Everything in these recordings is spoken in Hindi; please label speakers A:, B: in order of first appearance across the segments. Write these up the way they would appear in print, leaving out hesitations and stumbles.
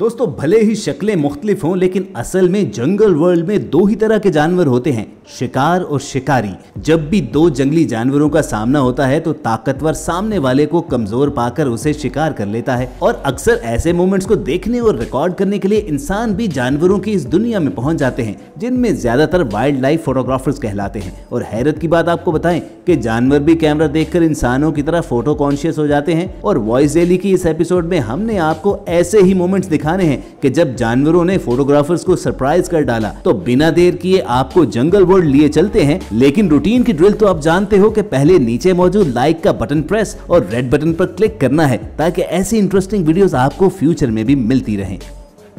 A: दोस्तों भले ही शक्लें मुख्तलिफ हों, लेकिन असल में जंगल वर्ल्ड में दो ही तरह के जानवर होते हैं, शिकार और शिकारी। जब भी दो जंगली जानवरों का सामना होता है तो ताकतवर सामने वाले को कमजोर पाकर उसे शिकार कर लेता है। और अक्सर ऐसे मोमेंट्स को देखने और रिकॉर्ड करने के लिए इंसान भी जानवरों की इस दुनिया में पहुंच जाते हैं, जिनमें ज्यादातर वाइल्ड लाइफ फोटोग्राफर्स कहलाते हैं। और हैरत की बात आपको बताएं कि जानवर भी कैमरा देखकर इंसानों की तरह फोटो कॉन्शियस हो जाते हैं। और वॉइस डेली की इस एपिसोड में हमने आपको ऐसे ही मोमेंट्स दिखाने हैं कि जब जानवरों ने फोटोग्राफर्स को सरप्राइज कर डाला। तो बिना देर किए आपको जंगल वर्ल्ड लिए चलते हैं। लेकिन रूटीन की ड्रिल तो आप जानते हो कि पहले नीचे मौजूद लाइक का बटन प्रेस और रेड बटन पर क्लिक करना है, ताकि ऐसी इंटरेस्टिंग वीडियोस आपको फ्यूचर में भी मिलती रहें।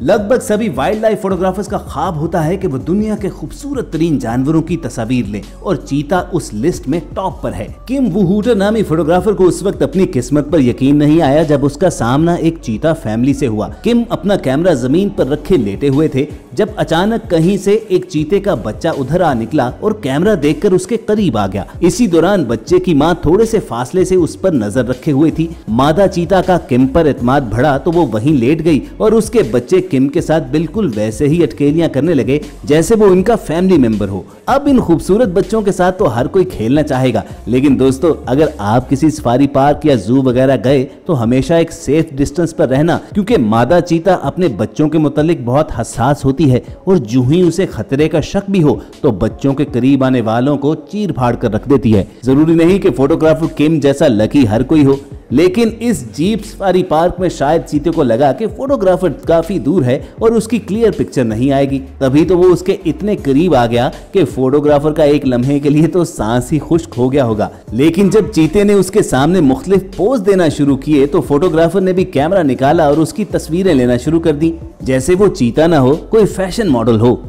A: लगभग सभी वाइल्ड लाइफ फोटोग्राफर्स का ख्वाब होता है कि वो दुनिया के खूबसूरत तरीन जानवरों की तस्वीर लें, और चीता उस लिस्ट में टॉप पर है। किम वुहूटर नामी फोटोग्राफर को उस वक्त अपनी किस्मत पर यकीन नहीं आया जब उसका सामना एक चीता फैमिली से हुआ। किम अपना कैमरा जमीन पर रखे लेटे हुए थे जब अचानक कहीं से एक चीते का बच्चा उधर आ निकला और कैमरा देखकर उसके करीब आ गया। इसी दौरान बच्चे की माँ थोड़े से फासले से उस पर नजर रखे हुए थी। मादा चीता का किम पर एतमाद बढ़ा तो वो वहीं लेट गई और उसके बच्चे किम के साथ बिल्कुल वैसे ही अटकेलियां करने लगे जैसे वो इनका फैमिली मेंबर हो। अब इन खूबसूरत बच्चों के साथ तो हर कोई खेलना चाहेगा, लेकिन दोस्तों अगर आप किसी सफारी पार्क या जू वगैरह गए तो हमेशा एक सेफ डिस्टेंस पर रहना, क्योंकि मादा चीता अपने बच्चों के मुतालिक बहुत हसास होती है और जो ही उसे खतरे का शक भी हो तो बच्चों के करीब आने वालों को चीर फाड़ कर रख देती है। जरूरी नहीं कि फोटोग्राफर किम जैसा लकी हर कोई हो, लेकिन इस जीप सफारी पार्क में शायद चीते को लगा कि फोटोग्राफर काफी दूर है और उसकी क्लियर पिक्चर नहीं आएगी। तभी तो वो उसके इतने करीब आ गया कि फोटोग्राफर का एक लम्हे के लिए तो सांस ही खुश्क हो गया होगा। लेकिन जब चीते ने उसके सामने मुख्तलिफ पोज देना शुरू किए तो फोटोग्राफर ने भी कैमरा निकाला और उसकी तस्वीरें लेना शुरू कर दी, जैसे वो चीता ना हो, कोई फैशन मॉडल हो।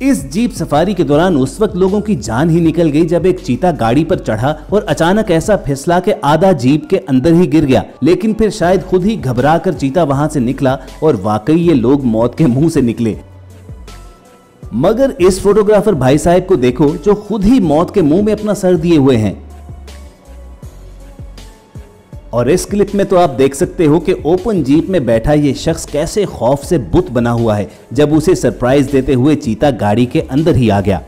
A: इस जीप सफारी के दौरान उस वक्त लोगों की जान ही निकल गई जब एक चीता गाड़ी पर चढ़ा और अचानक ऐसा फिसला कि आधा जीप के अंदर ही गिर गया। लेकिन फिर शायद खुद ही घबरा कर चीता वहां से निकला और वाकई ये लोग मौत के मुंह से निकले। मगर इस फोटोग्राफर भाई साहब को देखो जो खुद ही मौत के मुंह में अपना सर दिए हुए हैं। और इस क्लिप में तो आप देख सकते हो कि ओपन जीप में बैठा ये शख्स कैसे खौफ से बुत बना हुआ है जब उसे सरप्राइज देते हुए चीता गाड़ी के अंदर ही आ गया।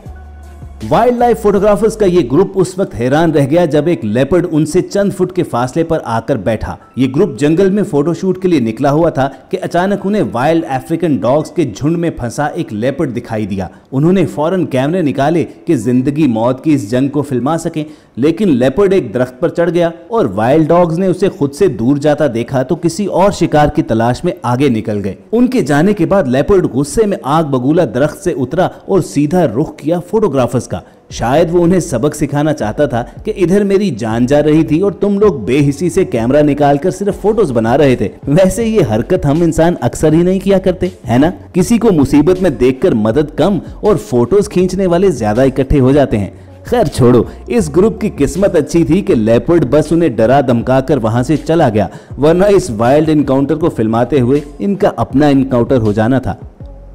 A: वाइल्ड लाइफ फोटोग्राफर्स का ये ग्रुप उस वक्त हैरान रह गया जब एक लेपर्ड उनसे चंद फुट के फासले पर आकर बैठा। ये ग्रुप जंगल में फोटोशूट के लिए निकला हुआ था कि अचानक उन्हें वाइल्ड अफ्रीकन डॉग्स के झुंड में फंसा एक लेपर्ड दिखाई दिया। उन्होंने फौरन कैमरे निकाले कि जिंदगी मौत की इस जंग को फिल्मा सकें, लेकिन लेपर्ड एक दरख्त पर चढ़ गया और वाइल्ड डॉग्स ने उसे खुद से दूर जाता देखा तो किसी और शिकार की तलाश में आगे निकल गए। उनके जाने के बाद लेपर्ड गुस्से में आग बगूला दरख्त से उतरा और सीधा रुख किया फोटोग्राफर्स का। शायद वो उन्हें सबक सिखाना चाहता था कि इधर मेरी जान जा रही थी और तुम लोग बेहिसी से कैमरा निकालकर सिर्फ फोटोज बना रहे थे। वैसे ये हरकत हम इंसान अक्सर ही नहीं किया करते, है ना? किसी को मुसीबत में देखकर मदद कम और फोटोज खींचने वाले ज्यादा इकट्ठे हो जाते हैं। खैर छोड़ो, इस ग्रुप की किस्मत अच्छी थी कि लेपर्ड बस उन्हें डरा धमकाकर वहां से चला गया, वरना इस वाइल्ड इनकाउंटर को फिल्माते हुए इनका अपना इनकाउंटर हो जाना था।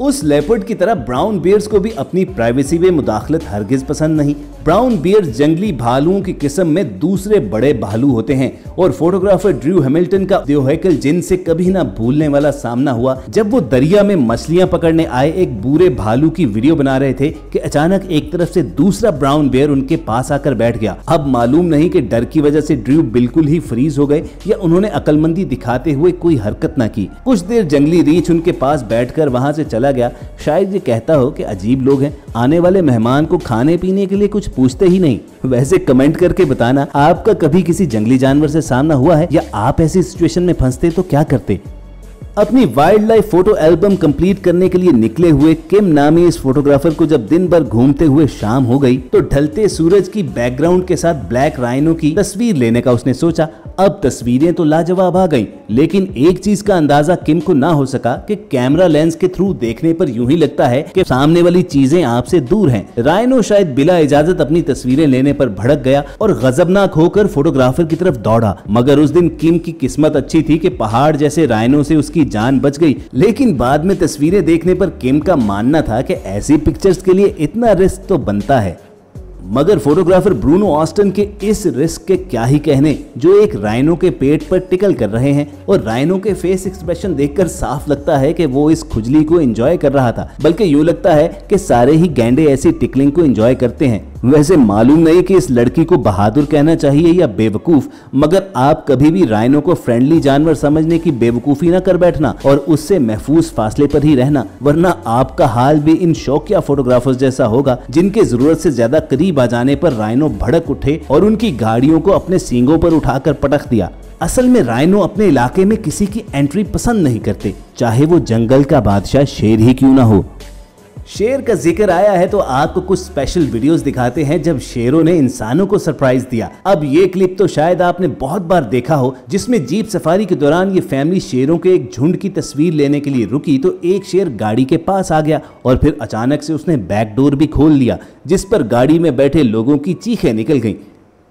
A: उस लेपर्ड की तरह ब्राउन बियर्स को भी अपनी प्राइवेसी में मुदाखलत हरगिज पसंद नहीं। ब्राउन बियर्स जंगली भालुओं की किस्म में दूसरे बड़े भालू होते हैं और फोटोग्राफर ड्रू हैमिल्टन का द्योहेकल जिनसे कभी ना भूलने वाला सामना हुआ जब वो दरिया में मछलियां पकड़ने आए एक बूढ़े भालू की वीडियो बना रहे थे कि अचानक एक तरफ से दूसरा ब्राउन बियर उनके पास आकर बैठ गया। अब मालूम नहीं कि डर की वजह से ड्रू बिल्कुल ही फ्रीज हो गए या उन्होंने अक्लमंदी दिखाते हुए कोई हरकत न की। कुछ देर जंगली रीछ उनके पास बैठकर वहां से चला गया। शायद ये कहता हो कि अजीब लोग हैं, आने वाले मेहमान को खाने पीने के लिए कुछ पूछते ही नहीं। वैसे कमेंट करके बताना आपका कभी किसी जंगली जानवर से सामना हुआ है, या आप ऐसी सिचुएशन में फंसते तो क्या करते। अपनी wild life photo album complete करने के लिए निकले हुए किम नामी इस फोटोग्राफर को जब दिन भर घूमते हुए शाम हो गई तो ढलते सूरज की बैकग्राउंड के साथ ब्लैक राइनो की तस्वीर लेने का उसने सोचा। अब तस्वीरें तो लाजवाब आ गई, लेकिन एक चीज का अंदाजा किम को ना हो सका कि कैमरा लेंस के थ्रू देखने पर यूं ही लगता है कि सामने वाली चीजें आपसे दूर हैं। राइनो शायद बिला इजाजत अपनी तस्वीरें लेने पर भड़क गया और गजबनाक होकर फोटोग्राफर की तरफ दौड़ा। मगर उस दिन किम की किस्मत अच्छी थी कि पहाड़ जैसे राइनो से उसकी जान बच गई। लेकिन बाद में तस्वीरें देखने पर किम का मानना था कि ऐसी पिक्चर्स के लिए इतना रिस्क तो बनता है। मगर फोटोग्राफर ब्रूनो ऑस्टन के इस रिस्क के क्या ही कहने, जो एक राइनो के पेट पर टिकल कर रहे हैं और राइनो के फेस एक्सप्रेशन देखकर साफ लगता है कि वो इस खुजली को एंजॉय कर रहा था, बल्कि यूं लगता है कि सारे ही गैंडे ऐसी टिकलिंग को एंजॉय करते हैं। वैसे मालूम नहीं कि इस लड़की को बहादुर कहना चाहिए या बेवकूफ, मगर आप कभी भी राइनो को फ्रेंडली जानवर समझने की बेवकूफी ना कर बैठना और उससे महफूज फासले पर ही रहना, वरना आपका हाल भी इन शौकिया फोटोग्राफर्स जैसा होगा जिनके जरूरत से ज्यादा करीब आ जाने पर राइनो भड़क उठे और उनकी गाड़ियों को अपने सींगों पर उठाकर पटक दिया। असल में राइनो अपने इलाके में किसी की एंट्री पसंद नहीं करते, चाहे वो जंगल का बादशाह शेर ही क्यों ना हो। शेर का जिक्र आया है तो आपको कुछ स्पेशल वीडियोस दिखाते हैं जब शेरों ने इंसानों को सरप्राइज दिया। अब ये क्लिप तो शायद आपने बहुत बार देखा हो, जिसमें जीप सफारी के दौरान ये फैमिली शेरों के एक झुंड की तस्वीर लेने के लिए रुकी तो एक शेर गाड़ी के पास आ गया और फिर अचानक से उसने बैक डोर भी खोल लिया, जिस पर गाड़ी में बैठे लोगों की चीखें निकल गईं।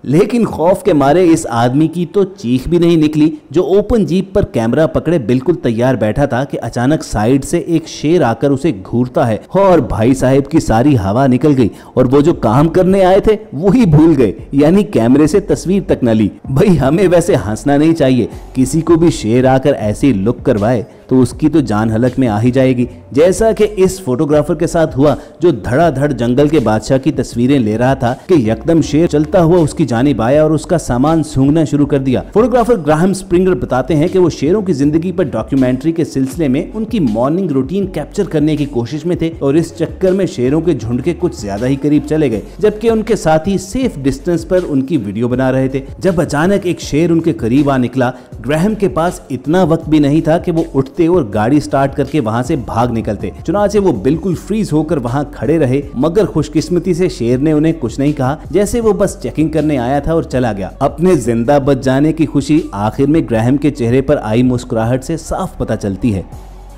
A: लेकिन खौफ के मारे इस आदमी की तो चीख भी नहीं निकली, जो ओपन जीप पर कैमरा पकड़े बिल्कुल तैयार बैठा था कि अचानक साइड से एक शेर आकर उसे घूरता है और भाई साहब की सारी हवा निकल गई और वो जो काम करने आए थे वो ही भूल गए, यानी कैमरे से तस्वीर तक न ली। भाई हमें वैसे हंसना नहीं चाहिए, किसी को भी शेर आकर ऐसी लुक करवाए तो उसकी तो जान हलक में आ ही जाएगी, जैसा कि इस फोटोग्राफर के साथ हुआ जो धड़ाधड़ जंगल के बादशाह की तस्वीरें ले रहा था कि यकदम शेर चलता हुआ उसकी जानिब आया और उसका सामान सूंघना शुरू कर दिया। फोटोग्राफर ग्राहम स्प्रिंगर बताते हैं कि वो शेरों की जिंदगी पर डॉक्यूमेंट्री के सिलसिले में उनकी मॉर्निंग रूटीन कैप्चर करने की कोशिश में थे और इस चक्कर में शेरों के झुंड के कुछ ज्यादा ही करीब चले गए, जबकि उनके साथी सेफ डिस्टेंस पर उनकी वीडियो बना रहे थे। जब अचानक एक शेर उनके करीब आ निकला, ग्राहम के पास इतना वक्त भी नहीं था कि वो उठते और गाड़ी स्टार्ट करके वहां से भाग निकलते। चुनाचे वो बिल्कुल फ्रीज होकर वहां खड़े रहे, मगर खुशकिस्मती से शेर ने उन्हें कुछ नहीं कहा, जैसे वो बस चेकिंग करने आया था और चला गया। अपने जिंदा बच जाने की खुशी आखिर में ग्राहम के चेहरे पर आई मुस्कुराहट से साफ पता चलती है।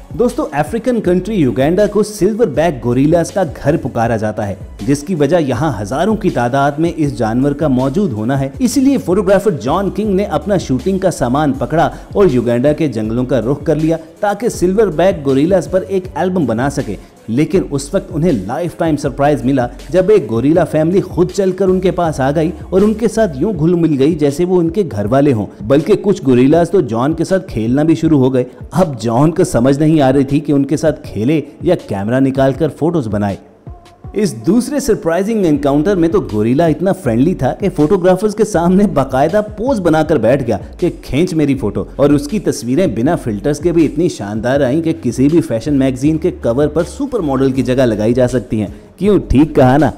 A: दोस्तों, अफ्रीकन कंट्री युगांडा को सिल्वर बैक गोरिल्लास का घर पुकारा जाता है, जिसकी वजह यहाँ हजारों की तादाद में इस जानवर का मौजूद होना है। इसीलिए फोटोग्राफर जॉन किंग ने अपना शूटिंग का सामान पकड़ा और युगांडा के जंगलों का रुख कर लिया ताकि सिल्वर बैक गोरिल्लास पर एक एल्बम बना सके। लेकिन उस वक्त उन्हें लाइफ टाइम सरप्राइज मिला जब एक गोरिल्ला फैमिली खुद चलकर उनके पास आ गई और उनके साथ यूं घुल मिल गई जैसे वो उनके घर वाले हों। बल्कि कुछ गोरिल्लास तो जॉन के साथ खेलना भी शुरू हो गए। अब जॉन को समझ नहीं आ रही थी कि उनके साथ खेले या कैमरा निकालकर फोटोज बनाए। इस दूसरे सरप्राइजिंग एनकाउंटर में तो गोरिल्ला इतना फ्रेंडली था कि फोटोग्राफर्स के सामने बाकायदा पोज बनाकर बैठ गया कि खींच मेरी फोटो, और उसकी तस्वीरें बिना फिल्टर्स के भी इतनी शानदार आई कि किसी भी फैशन मैगजीन के कवर पर सुपर मॉडल की जगह लगाई जा सकती हैं। क्यों, ठीक कहा ना।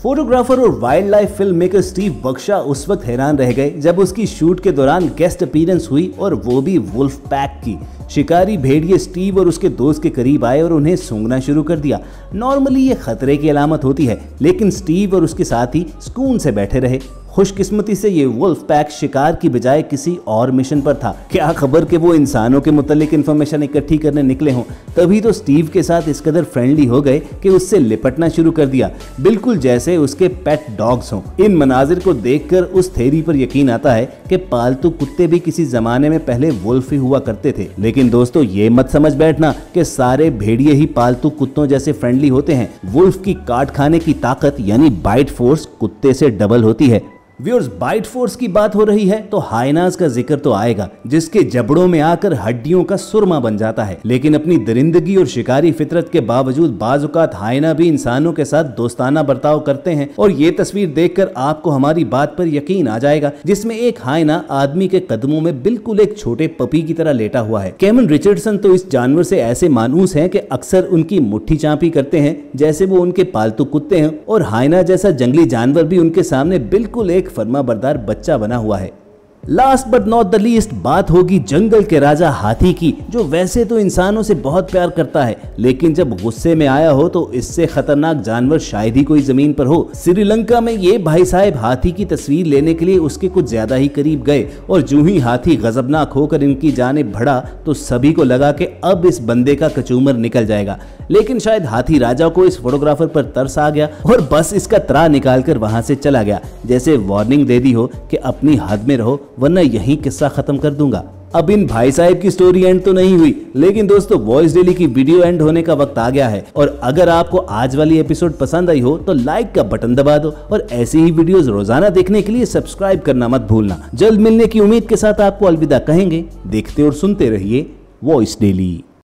A: फोटोग्राफर और wildlife film maker Steve Backshall उस वक्त हैरान रह गए जब उसकी शूट के दौरान गेस्ट अपीयरेंस हुई, और वो भी वुल्फ पैक की। शिकारी भेड़िए स्टीव और उसके दोस्त के करीब आए और उन्हें सूंघना शुरू कर दिया। नॉर्मली ये खतरे की अलामत होती है, लेकिन स्टीव और उसके साथी सुकून से बैठे रहे। खुशकिस्मती से ये वुल्फ पैक शिकार की बजाय किसी और मिशन पर था। क्या खबर कि वो इंसानों के मुतालिक इन्फॉर्मेशन इकट्ठी करने निकले हों। तभी तो स्टीव के साथ इस कदर फ्रेंडली हो गए कि उससे लिपटना शुरू कर दिया, बिल्कुल जैसे उसके पेट डॉग्स हों। इन मनाजिर को देखकर उस थ्योरी पर यकीन आता है कि पालतू कुत्ते भी किसी जमाने में पहले वुल्फ ही हुआ करते थे। लेकिन दोस्तों, ये मत समझ बैठना कि सारे भेड़िए ही पालतू कुत्तों जैसे फ्रेंडली होते हैं। वुल्फ की काट खाने की ताकत यानी बाइट फोर्स कुत्ते से डबल होती है। व्यूअर्स, बाइट फोर्स की बात हो रही है तो हाइनास का जिक्र तो आएगा, जिसके जबड़ों में आकर हड्डियों का सुरमा बन जाता है। लेकिन अपनी दरिंदगी और शिकारी फितरत के बावजूद बाजुकात हाइना भी इंसानों के साथ दोस्ताना बर्ताव करते हैं। और ये तस्वीर देखकर आपको हमारी बात पर यकीन आ जाएगा, जिसमें एक हाइना आदमी के कदमों में बिल्कुल एक छोटे पपी की तरह लेटा हुआ है। कैमन रिचर्डसन तो इस जानवर से ऐसे मानूस हैं कि अक्सर उनकी मुट्ठी चांपी करते हैं जैसे वो उनके पालतू कुत्ते हैं, और हाइना जैसा जंगली जानवर भी उनके सामने बिल्कुल एक फर्माबरदार बच्चा बना हुआ है। Last but not the least बात होगी जंगल के राजा हाथी की, जो वैसे तो इंसानों से बहुत प्यार करता है, लेकिन जब गुस्से में आया हो तो इससे खतरनाक जानवर शायद ही कोई जमीन पर हो। श्रीलंका में ये भाई साहब हाथी की तस्वीर लेने के लिए उसके कुछ ज्यादा ही करीब गए, और जो ही हाथी गजबनाक होकर इनकी जानिब बढ़ा तो सभी को लगा कि अब इस बंदे का कचूमर निकल जाएगा। लेकिन शायद हाथी राजा को इस फोटोग्राफर पर तरस आ गया और बस इसका त्रा निकालकर वहां से चला गया, जैसे वार्निंग दे दी हो कि अपनी हद में रहो वरना यही किस्सा खत्म कर दूंगा। अब इन भाई साहब की स्टोरी एंड तो नहीं हुई, लेकिन दोस्तों वॉइस डेली की वीडियो एंड होने का वक्त आ गया है। और अगर आपको आज वाली एपिसोड पसंद आई हो तो लाइक का बटन दबा दो और ऐसी ही वीडियोस रोजाना देखने के लिए सब्सक्राइब करना मत भूलना। जल्द मिलने की उम्मीद के साथ आपको अलविदा कहेंगे। देखते और सुनते रहिए वॉइस डेली।